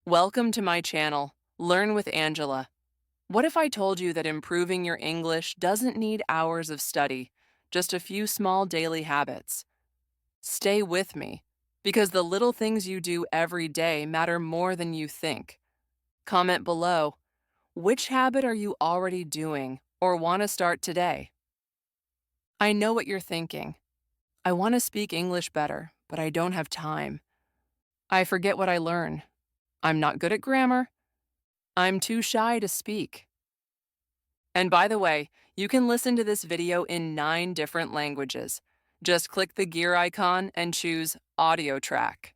Welcome to my channel, Learn with Angela. What if I told you that improving your English doesn't need hours of study, just a few small daily habits? Stay with me, because the little things you do every day matter more than you think. Comment below, which habit are you already doing or want to start today? I know what you're thinking. I want to speak English better, but I don't have time. I forget what I learn. I'm not good at grammar. I'm too shy to speak. And by the way, you can listen to this video in 9 different languages. Just click the gear icon and choose Audio Track.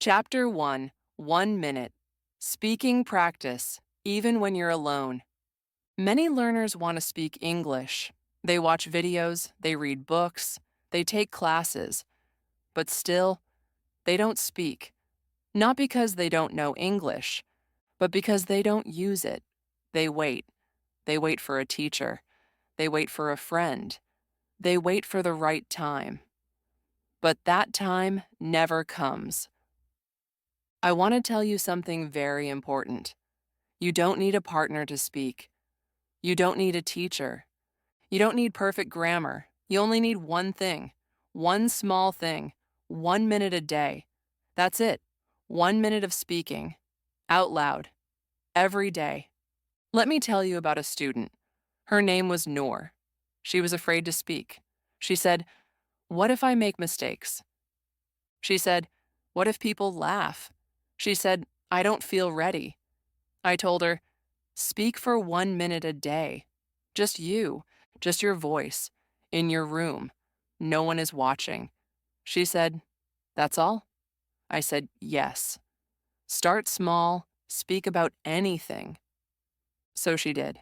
Chapter 1, 1 minute. Speaking practice, even when you're alone. Many learners want to speak English. They watch videos, they read books, they take classes, but still, they don't speak. Not because they don't know English, but because they don't use it. They wait. They wait for a teacher. They wait for a friend. They wait for the right time. But that time never comes. I want to tell you something very important. You don't need a partner to speak. You don't need a teacher. You don't need perfect grammar. You only need one thing, one small thing, 1 minute a day. That's it. 1 minute of speaking, out loud, every day. Let me tell you about a student. Her name was Noor. She was afraid to speak. She said, "What if I make mistakes?" She said, "What if people laugh?" She said, "I don't feel ready." I told her, "Speak for 1 minute a day. Just you, just your voice, in your room. No one is watching." She said, "That's all?" I said, "Yes. Start small, speak about anything." So she did.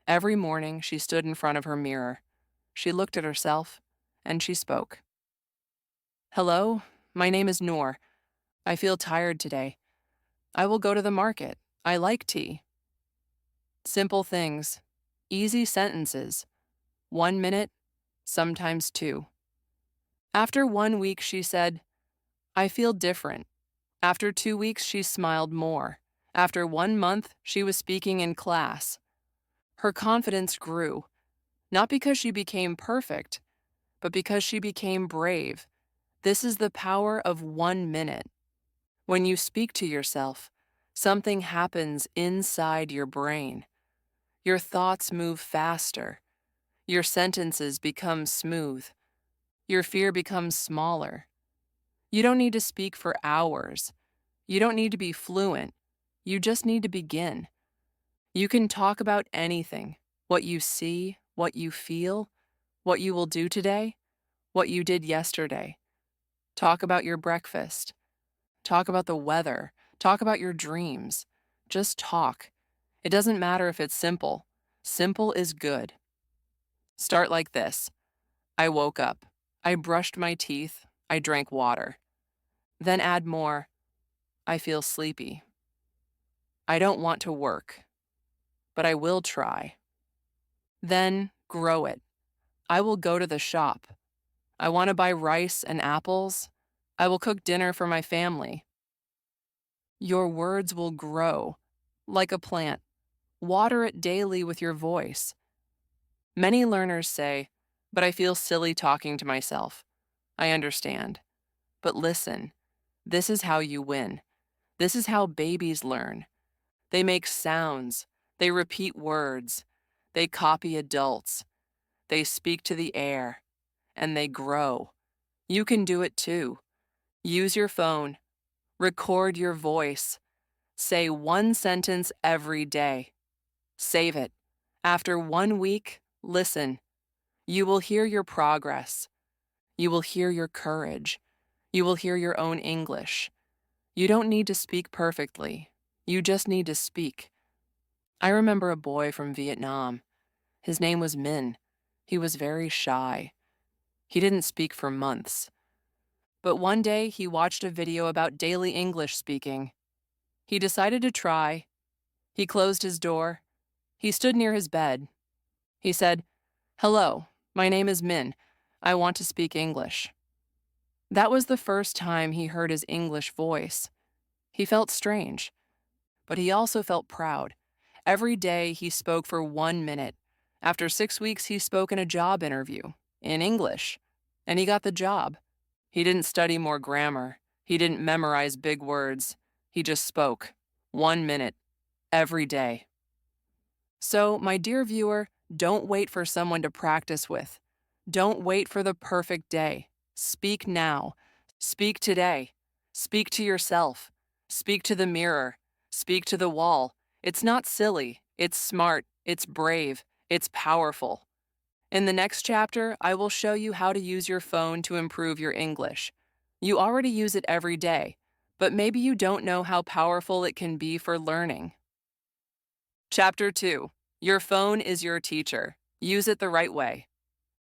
Every morning, she stood in front of her mirror. She looked at herself, and she spoke. "Hello, my name is Noor. I feel tired today. I will go to the market. I like tea." Simple things, easy sentences, 1 minute, sometimes 2. After 1 week, she said, "I feel different." After 2 weeks, she smiled more. After 1 month, she was speaking in class. Her confidence grew, not because she became perfect, but because she became brave. This is the power of 1 minute. When you speak to yourself, something happens inside your brain. Your thoughts move faster. Your sentences become smooth. Your fear becomes smaller. You don't need to speak for hours. You don't need to be fluent. You just need to begin. You can talk about anything, what you see, what you feel, what you will do today, what you did yesterday. Talk about your breakfast. Talk about the weather. Talk about your dreams. Just talk. It doesn't matter if it's simple. Simple is good. Start like this. I woke up. I brushed my teeth. I drank water. Then add more. I feel sleepy. I don't want to work, but I will try. Then grow it. I will go to the shop. I want to buy rice and apples. I will cook dinner for my family. Your words will grow like a plant. Water it daily with your voice. Many learners say, "But I feel silly talking to myself." I understand. But listen, this is how you win. This is how babies learn. They make sounds. They repeat words. They copy adults. They speak to the air. And they grow. You can do it too. Use your phone. Record your voice. Say 1 sentence every day. Save it. After 1 week, listen. You will hear your progress. You will hear your courage. You will hear your own English. You don't need to speak perfectly. You just need to speak. I remember a boy from Vietnam. His name was Min. He was very shy. He didn't speak for months. But one day he watched a video about daily English speaking. He decided to try. He closed his door. He stood near his bed. He said, "Hello, my name is Min. I want to speak English." That was the first time he heard his English voice. He felt strange, but he also felt proud. Every day he spoke for 1 minute. After 6 weeks, he spoke in a job interview in English, and he got the job. He didn't study more grammar. He didn't memorize big words. He just spoke 1 minute every day. So, my dear viewer, don't wait for someone to practice with. Don't wait for the perfect day. Speak now. Speak today. Speak to yourself. Speak to the mirror. Speak to the wall. It's not silly. It's smart. It's brave. It's powerful. In the next chapter, I will show you how to use your phone to improve your English. You already use it every day, but maybe you don't know how powerful it can be for learning. Chapter 2. Your phone is your teacher. Use it the right way.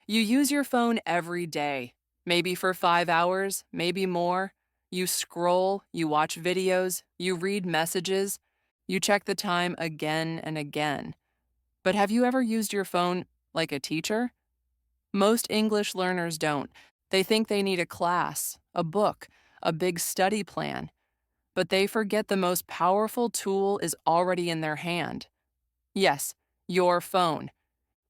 You use your phone every day, maybe for 5 hours, maybe more. You scroll, you watch videos, you read messages, you check the time again and again. But have you ever used your phone like a teacher? Most English learners don't. They think they need a class, a book, a big study plan. But they forget the most powerful tool is already in their hand. Yes, your phone.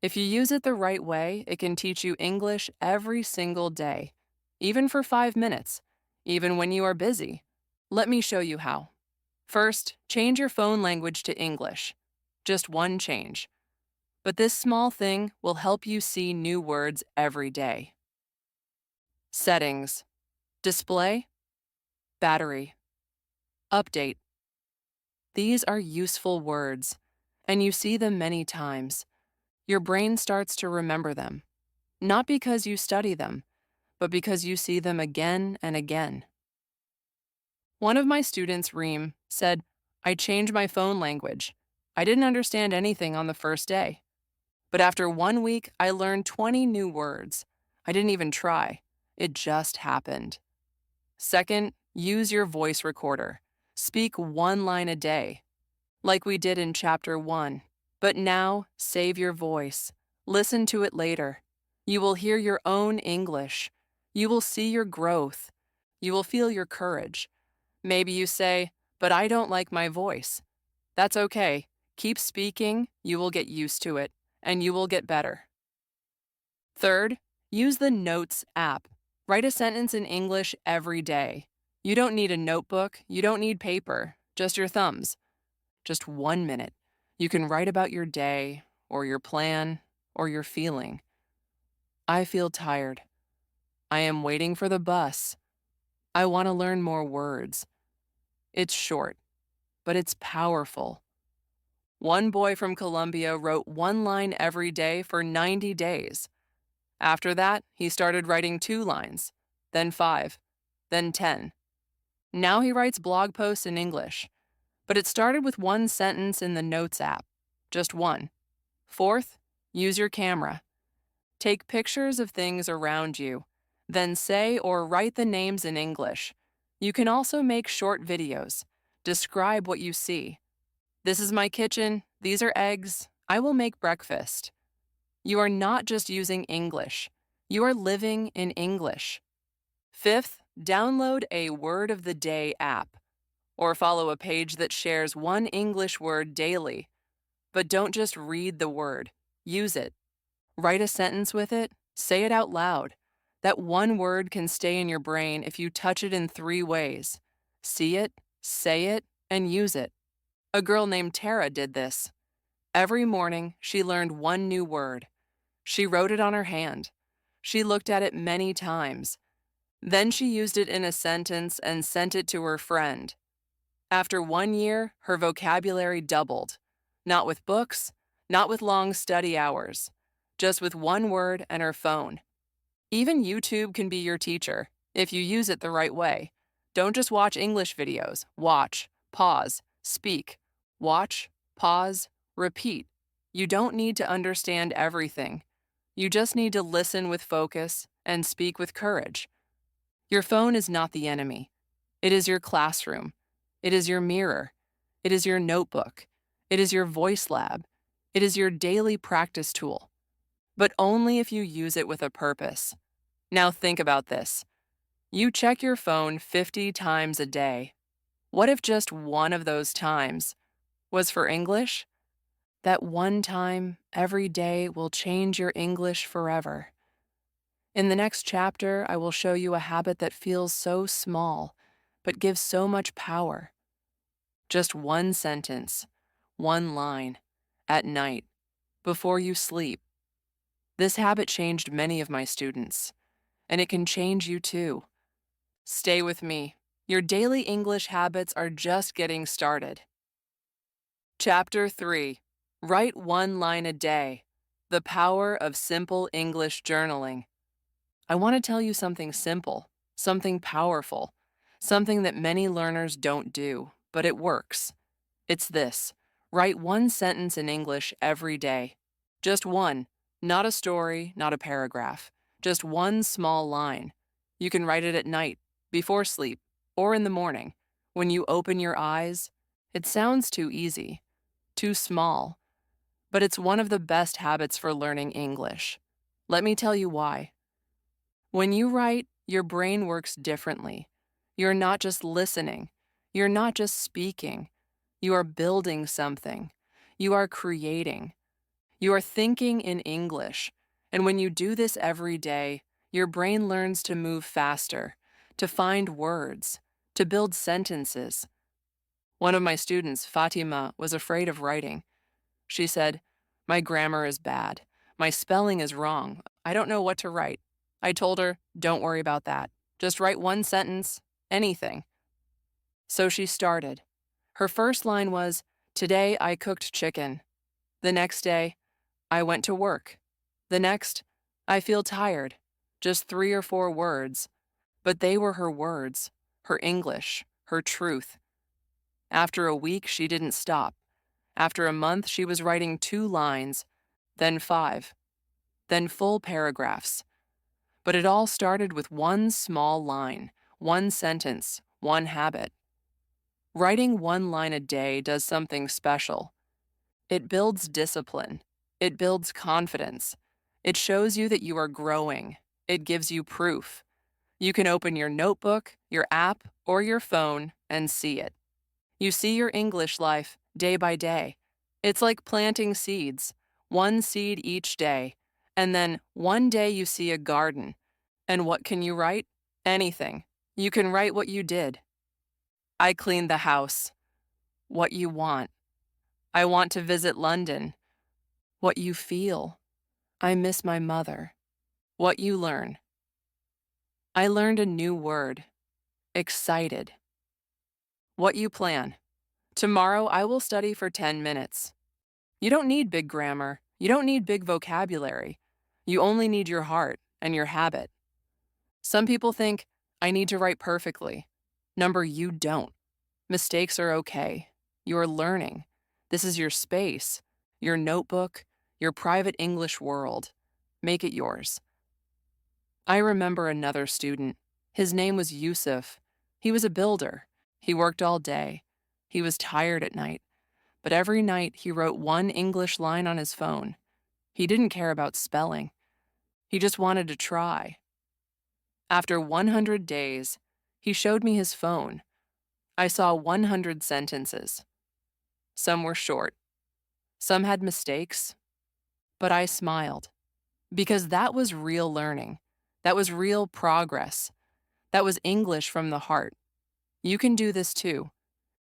If you use it the right way, it can teach you English every single day, even for 5 minutes, even when you are busy. Let me show you how. First, change your phone language to English. Just one change. But this small thing will help you see new words every day. Settings. Display. Battery. Update. These are useful words, and you see them many times. Your brain starts to remember them, not because you study them, but because you see them again and again. One of my students, Reem, said, "I changed my phone language. I didn't understand anything on the first day. But after 1 week, I learned 20 new words. I didn't even try. It just happened." Second, use your voice recorder. Speak 1 line a day, like we did in Chapter 1. But now, save your voice. Listen to it later. You will hear your own English. You will see your growth. You will feel your courage. Maybe you say, "But I don't like my voice." That's okay. Keep speaking, you will get used to it, and you will get better. Third, use the Notes app. Write a sentence in English every day. You don't need a notebook, you don't need paper, just your thumbs. Just 1 minute. You can write about your day, or your plan, or your feeling. I feel tired. I am waiting for the bus. I want to learn more words. It's short, but it's powerful. One boy from Colombia wrote 1 line every day for 90 days. After that, he started writing 2 lines, then 5, then 10. Now he writes blog posts in English, but it started with one sentence in the Notes app, just one. Fourth, use your camera. Take pictures of things around you, then say or write the names in English. You can also make short videos. Describe what you see. This is my kitchen. These are eggs. I will make breakfast. You are not just using English. You are living in English. Fifth, download a Word of the Day app, or follow a page that shares one English word daily. But don't just read the word. Use it. Write a sentence with it. Say it out loud. That one word can stay in your brain if you touch it in 3 ways. See it, say it, and use it. A girl named Tara did this. Every morning, she learned one new word. She wrote it on her hand. She looked at it many times. Then she used it in a sentence and sent it to her friend. After 1 year, her vocabulary doubled. Not with books, not with long study hours, just with one word and her phone. Even YouTube can be your teacher, if you use it the right way. Don't just watch English videos. Watch, pause, speak. Watch, pause, repeat. You don't need to understand everything. You just need to listen with focus and speak with courage. Your phone is not the enemy. It is your classroom. It is your mirror. It is your notebook. It is your voice lab. It is your daily practice tool. But only if you use it with a purpose. Now think about this. You check your phone 50 times a day. What if just one of those times was for English? That one time every day will change your English forever. In the next chapter, I will show you a habit that feels so small, but gives so much power. Just one sentence, one line, at night, before you sleep. This habit changed many of my students, and it can change you too. Stay with me. Your daily English habits are just getting started. Chapter 3. Write one line a day. The power of simple English journaling. I want to tell you something simple, something powerful, something that many learners don't do, but it works. It's this: write one sentence in English every day. Just one, not a story, not a paragraph, just one small line. You can write it at night, before sleep, or in the morning. When you open your eyes, it sounds too easy, too small, but it's one of the best habits for learning English. Let me tell you why. When you write, your brain works differently. You're not just listening. You're not just speaking. You are building something. You are creating. You are thinking in English. And when you do this every day, your brain learns to move faster, to find words, to build sentences. One of my students, Fatima, was afraid of writing. She said, "My grammar is bad. My spelling is wrong. I don't know what to write." I told her, "Don't worry about that. Just write one sentence, anything." So she started. Her first line was, "Today I cooked chicken." The next day, "I went to work." The next, "I feel tired." Just 3 or 4 words. But they were her words, her English, her truth. After a week, she didn't stop. After a month, she was writing 2 lines, then 5, then full paragraphs. But it all started with one small line, one sentence, one habit. Writing one line a day does something special. It builds discipline. It builds confidence. It shows you that you are growing. It gives you proof. You can open your notebook, your app, or your phone and see it. You see your English life day by day. It's like planting seeds, one seed each day, and then one day you see a garden. And what can you write? Anything. You can write what you did. I cleaned the house. What you want. I want to visit London. What you feel. I miss my mother. What you learn. I learned a new word. Excited. What you plan. Tomorrow I will study for 10 minutes. You don't need big grammar. You don't need big vocabulary. You only need your heart and your habit. Some people think, I need to write perfectly. Number, you don't. Mistakes are okay. You're learning. This is your space, your notebook, your private English world. Make it yours. I remember another student. His name was Yusuf. He was a builder. He worked all day. He was tired at night. But every night he wrote one English line on his phone. He didn't care about spelling. He just wanted to try. After 100 days, he showed me his phone. I saw 100 sentences. Some were short. Some had mistakes. But I smiled. Because that was real learning. That was real progress. That was English from the heart. You can do this too.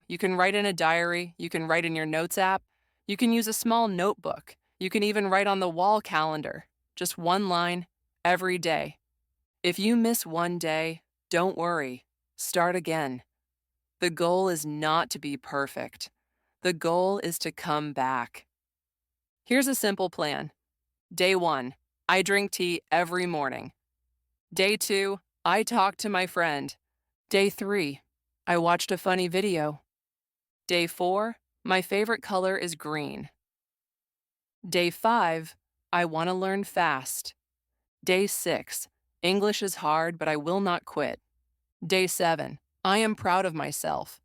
You can write in a diary. You can write in your notes app. You can use a small notebook. You can even write on the wall calendar. Just one line, every day. If you miss one day, don't worry. Start again. The goal is not to be perfect. The goal is to come back. Here's a simple plan. Day 1, I drink tea every morning. Day 2, I talk to my friend. Day 3, I watched a funny video. Day 4, my favorite color is green. Day 5, I want to learn fast. Day 6, English is hard, but I will not quit. Day 7, I am proud of myself.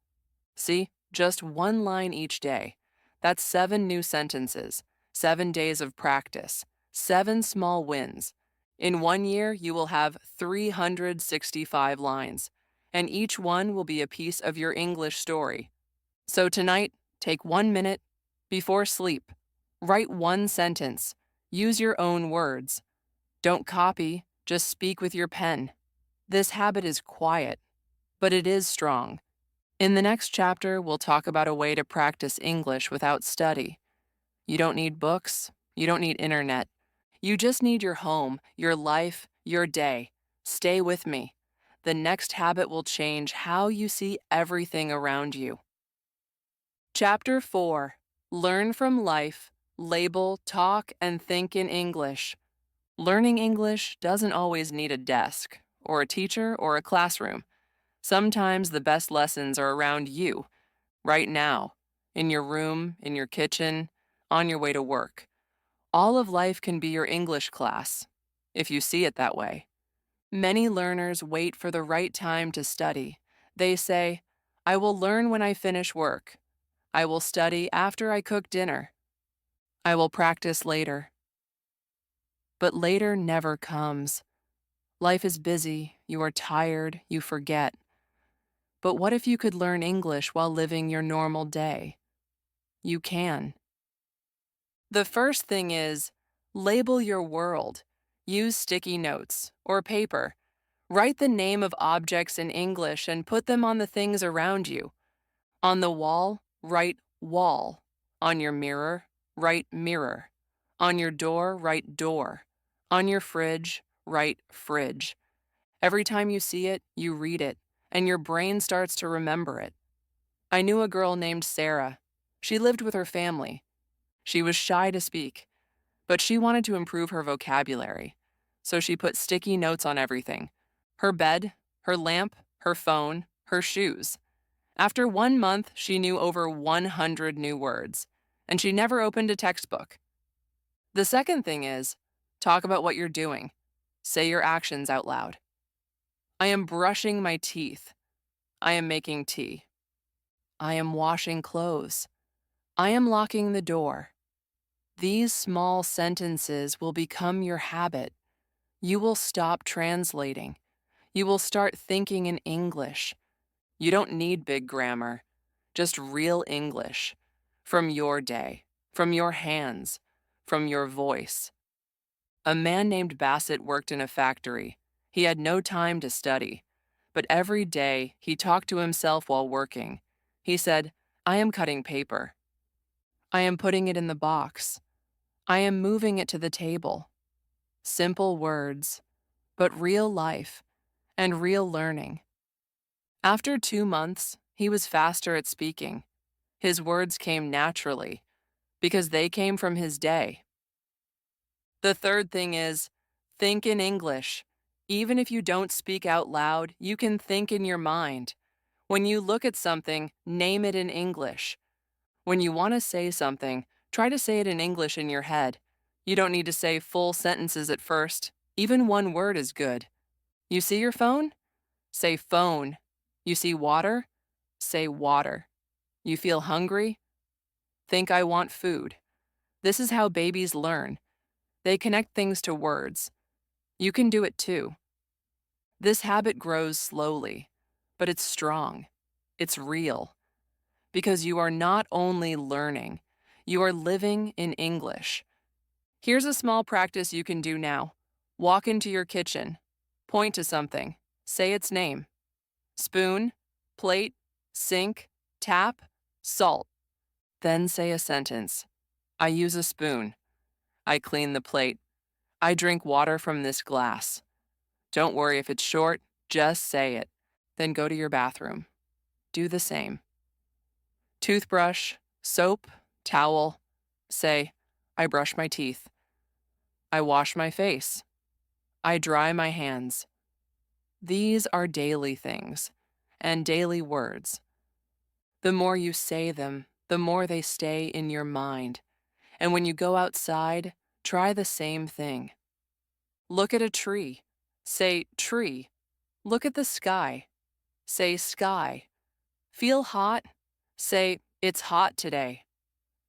See, just one line each day. That's 7 new sentences, 7 days of practice, 7 small wins. In 1 year, you will have 365 lines. and each one will be a piece of your English story. So tonight, take 1 minute before sleep. Write one sentence. Use your own words. Don't copy, just speak with your pen. This habit is quiet, but it is strong. In the next chapter, we'll talk about a way to practice English without study. You don't need books. You don't need internet. You just need your home, your life, your day. Stay with me. The next habit will change how you see everything around you. Chapter 4. Learn from life, label, talk, and think in English. Learning English doesn't always need a desk, or a teacher, or a classroom. Sometimes the best lessons are around you, right now, in your room, in your kitchen, on your way to work. All of life can be your English class, if you see it that way. Many learners wait for the right time to study. They say, I will learn when I finish work. I will study after I cook dinner. I will practice later. But later never comes. Life is busy, you are tired, you forget. But what if you could learn English while living your normal day? You can. The first thing is, label your world. Use sticky notes or paper. Write the name of objects in English and put them on the things around you. On the wall, write wall. On your mirror, write mirror. On your door, write door. On your fridge, write fridge. Every time you see it, you read it, and your brain starts to remember it. I knew a girl named Sarah. She lived with her family. She was shy to speak, but she wanted to improve her vocabulary. So she put sticky notes on everything: her bed, her lamp, her phone, her shoes. After 1 month, she knew over 100 new words, and she never opened a textbook. The second thing is, talk about what you're doing. Say your actions out loud. I am brushing my teeth. I am making tea. I am washing clothes. I am locking the door. These small sentences will become your habit. You will stop translating. You will start thinking in English. You don't need big grammar, just real English. From your day, from your hands, from your voice. A man named Bassett worked in a factory. He had no time to study, but every day he talked to himself while working. He said, I am cutting paper. I am putting it in the box. I am moving it to the table. Simple words, but real life and real learning. After 2 months, he was faster at speaking. His words came naturally because they came from his day. The third thing is, think in English. Even if you don't speak out loud, you can think in your mind. When you look at something, name it in English. When you want to say something, try to say it in English in your head. You don't need to say full sentences at first. Even one word is good. You see your phone? Say phone. You see water? Say water. You feel hungry? Think I want food. This is how babies learn. They connect things to words. You can do it too. This habit grows slowly, but it's strong. It's real. Because you are not only learning, you are living in English. Here's a small practice you can do now. Walk into your kitchen. Point to something. Say its name. Spoon, plate, sink, tap, salt. Then say a sentence. I use a spoon. I clean the plate. I drink water from this glass. Don't worry if it's short, just say it. Then go to your bathroom. Do the same. Toothbrush, soap, towel. Say, I brush my teeth. I wash my face. I dry my hands. These are daily things and daily words. The more you say them, the more they stay in your mind. And when you go outside, try the same thing. Look at a tree. Say tree. Look at the sky. Say sky. Feel hot? Say it's hot today.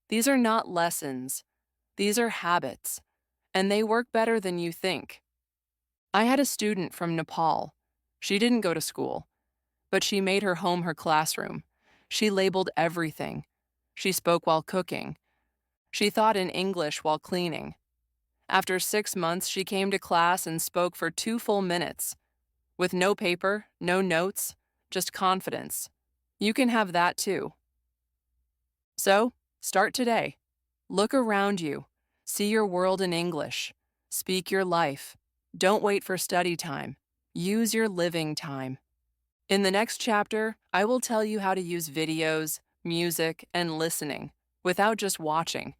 These are not lessons. These are habits, and they work better than you think. I had a student from Nepal. She didn't go to school. But she made her home her classroom. She labeled everything. She spoke while cooking. She thought in English while cleaning. After 6 months, she came to class and spoke for 2 full minutes, with no paper, no notes, just confidence. You can have that too. So, start today. Look around you. See your world in English. Speak your life. Don't wait for study time. Use your living time. In the next chapter, I will tell you how to use videos, music, and listening without just watching.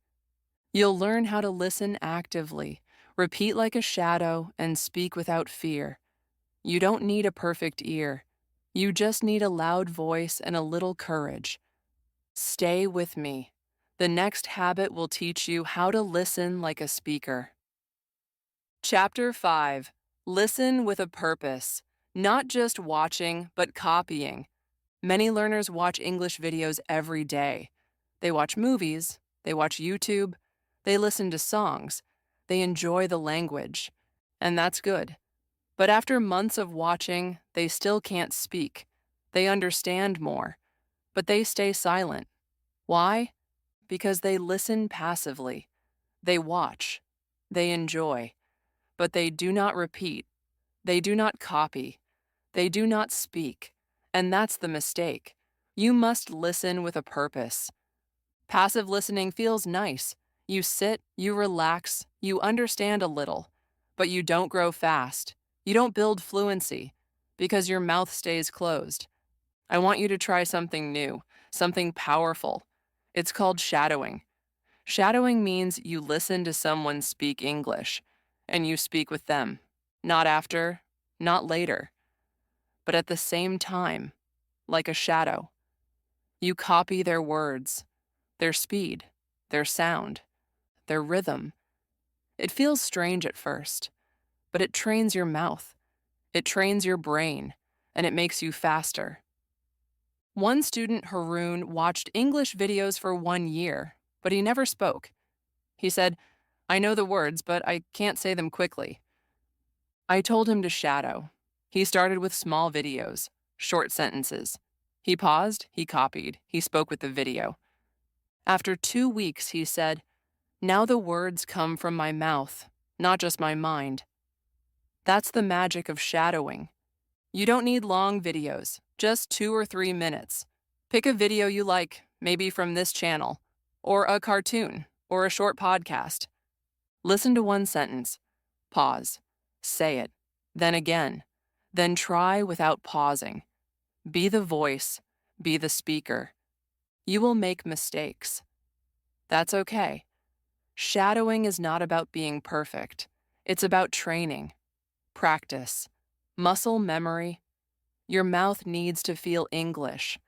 You'll learn how to listen actively, repeat like a shadow, and speak without fear. You don't need a perfect ear. You just need a loud voice and a little courage. Stay with me. The next habit will teach you how to listen like a speaker. Chapter 5. Listen with a purpose. Not just watching, but copying. Many learners watch English videos every day. They watch movies, they watch YouTube, they listen to songs, they enjoy the language. And that's good. But after months of watching, they still can't speak. They understand more, but they stay silent. Why? Because they listen passively. They watch. They enjoy. But they do not repeat. They do not copy. They do not speak. And that's the mistake. You must listen with a purpose. Passive listening feels nice. You sit, you relax, you understand a little, but you don't grow fast. You don't build fluency because your mouth stays closed. I want you to try something new, something powerful. It's called shadowing. Shadowing means you listen to someone speak English, and you speak with them. Not after, not later, but at the same time, like a shadow. You copy their words, their speed, their sound, their rhythm. It feels strange at first, but it trains your mouth, it trains your brain, and it makes you faster. One student, Haroon, watched English videos for 1 year, but he never spoke. He said, "I know the words, but I can't say them quickly." I told him to shadow. He started with small videos, short sentences. He paused, he copied, he spoke with the video. After 2 weeks, he said, "Now the words come from my mouth, not just my mind." That's the magic of shadowing. You don't need long videos, just 2 or 3 minutes. Pick a video you like, maybe from this channel, or a cartoon, or a short podcast. Listen to one sentence, pause, say it, then again, then try without pausing. Be the voice, be the speaker. You will make mistakes. That's okay. Shadowing is not about being perfect. It's about training, practice, muscle memory. Your mouth needs to feel English,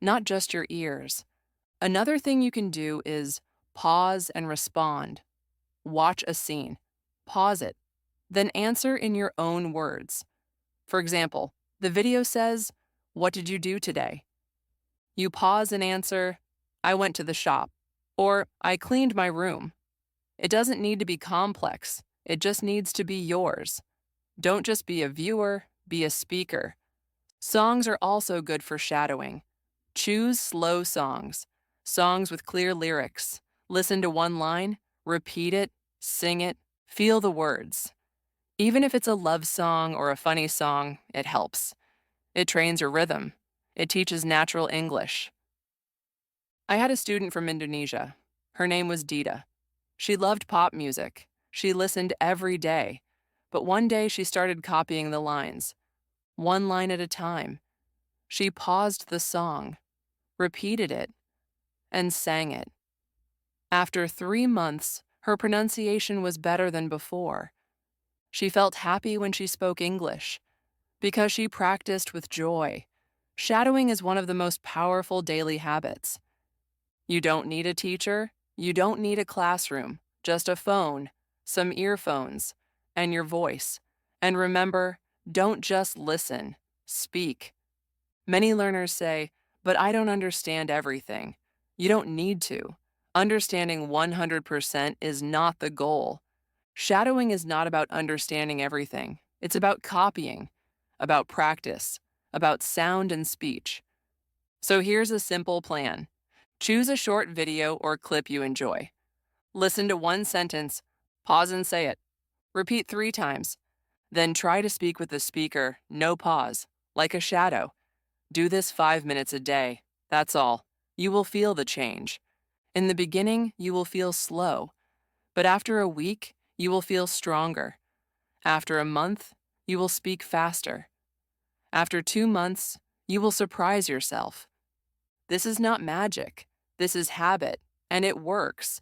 not just your ears. Another thing you can do is pause and respond. Watch a scene, pause it, then answer in your own words. For example, the video says, "What did you do today?" You pause and answer, "I went to the shop," or "I cleaned my room." It doesn't need to be complex. It just needs to be yours. Don't just be a viewer, be a speaker. Songs are also good for shadowing. Choose slow songs, songs with clear lyrics. Listen to one line, repeat it, sing it, feel the words. Even if it's a love song or a funny song, it helps. It trains your rhythm. It teaches natural English. I had a student from Indonesia. Her name was Dita. She loved pop music. She listened every day. But one day she started copying the lines, one line at a time. She paused the song, repeated it, and sang it. After 3 months, her pronunciation was better than before. She felt happy when she spoke English because she practiced with joy. Shadowing is one of the most powerful daily habits. You don't need a teacher. You don't need a classroom. Just a phone, some earphones, and your voice. And remember, don't just listen. Speak. Many learners say, "But I don't understand everything." You don't need to. Understanding 100% is not the goal. Shadowing is not about understanding everything. It's about copying, about practice, about sound and speech. So here's a simple plan. Choose a short video or clip you enjoy. Listen to one sentence, pause and say it. Repeat 3 times. Then try to speak with the speaker, no pause, like a shadow. Do this 5 minutes a day. That's all. You will feel the change. In the beginning, you will feel slow, but after a week, you will feel stronger. After a month, you will speak faster. After 2 months, you will surprise yourself. This is not magic. This is habit, and it works.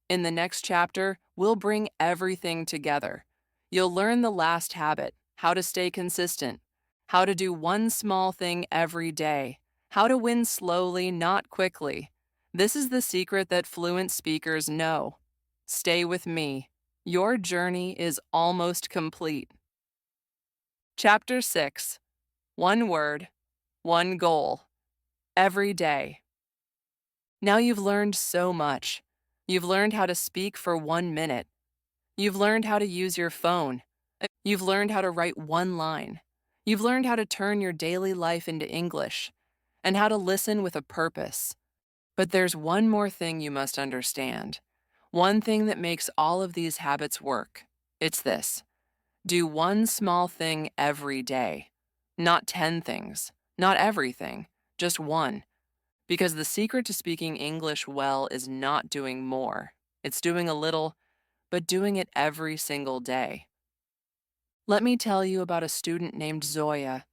In the next chapter, we'll bring everything together. You'll learn the last habit, how to stay consistent, how to do one small thing every day, how to win slowly, not quickly. This is the secret that fluent speakers know. Stay with me. Your journey is almost complete. Chapter 6. One word, one goal. Every day. Now you've learned so much. You've learned how to speak for 1 minute. You've learned how to use your phone. You've learned how to write one line. You've learned how to turn your daily life into English and how to listen with a purpose. But there's one more thing you must understand. One thing that makes all of these habits work. It's this. Do one small thing every day. Not 10 things. Not everything. Just one. Because the secret to speaking English well is not doing more. It's doing a little, but doing it every single day. Let me tell you about a student named Zoya.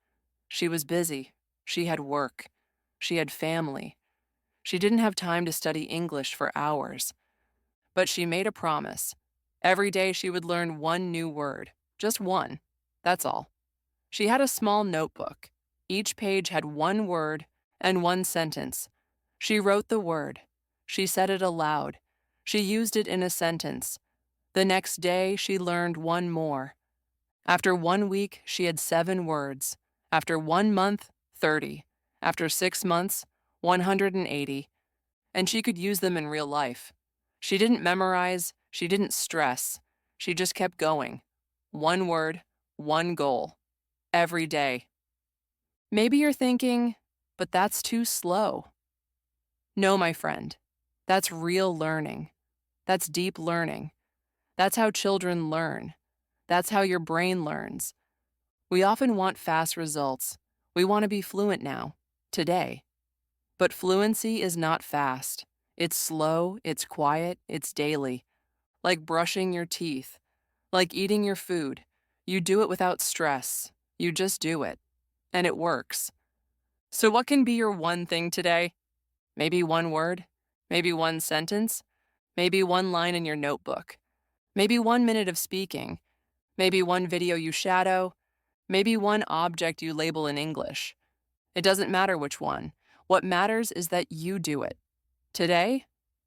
She was busy. She had work. She had family. She didn't have time to study English for hours. But she made a promise. Every day she would learn one new word. Just one. That's all. She had a small notebook. Each page had one word and one sentence. She wrote the word. She said it aloud. She used it in a sentence. The next day, she learned one more. After 1 week, she had 7 words. After 1 month, 30. After 6 months, 180. And she could use them in real life. She didn't memorize. She didn't stress. She just kept going. One word, one goal. Every day. Maybe you're thinking, but that's too slow. No, my friend. That's real learning. That's deep learning. That's how children learn. That's how your brain learns. We often want fast results. We want to be fluent now, today. But fluency is not fast. It's slow, it's quiet, it's daily. Like brushing your teeth, like eating your food. You do it without stress. You just do it. And it works. So what can be your one thing today? Maybe one word? Maybe one sentence? Maybe one line in your notebook? Maybe 1 minute of speaking? Maybe one video you shadow? Maybe one object you label in English? It doesn't matter which one. What matters is that you do it. Today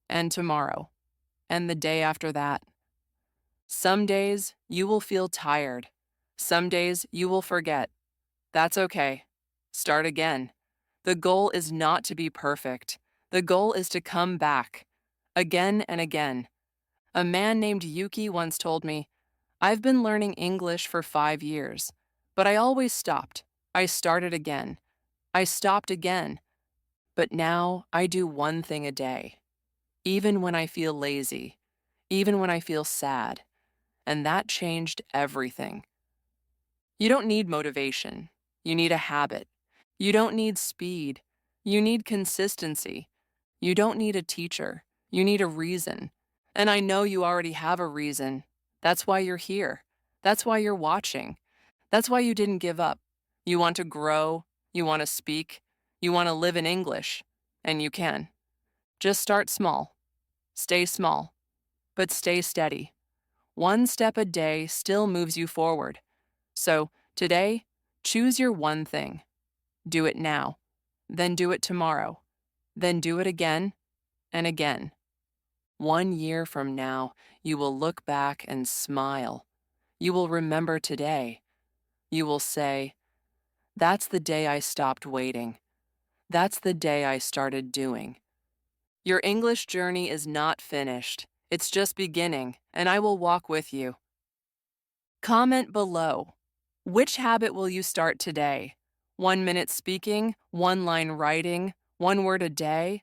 and tomorrow and the day after that. Some days you will feel tired. Some days you will forget. That's okay. Start again. The goal is not to be perfect. The goal is to come back. Again and again. A man named Yuki once told me, I've been learning English for 5 years, but I always stopped. I started again. I stopped again. But now I do one thing a day. Even when I feel lazy. Even when I feel sad. And that changed everything. You don't need motivation. You need a habit. You don't need speed. You need consistency. You don't need a teacher. You need a reason. And I know you already have a reason. That's why you're here. That's why you're watching. That's why you didn't give up. You want to grow. You want to speak. You want to live in English. And you can. Just start small. Stay small. But stay steady. One step a day still moves you forward. So, today, choose your one thing. Do it now. Then do it tomorrow. Then do it again and again. 1 year from now, you will look back and smile. You will remember today. You will say, that's the day I stopped waiting. That's the day I started doing. Your English journey is not finished. It's just beginning, and I will walk with you. Comment below. Which habit will you start today? 1 minute speaking, 1 line writing, 1 word a day?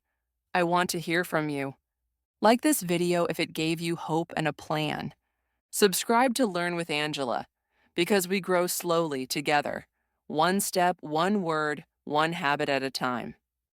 I want to hear from you. Like this video if it gave you hope and a plan. Subscribe to Learn with Angela, because we grow slowly together, one step, one word, one habit at a time.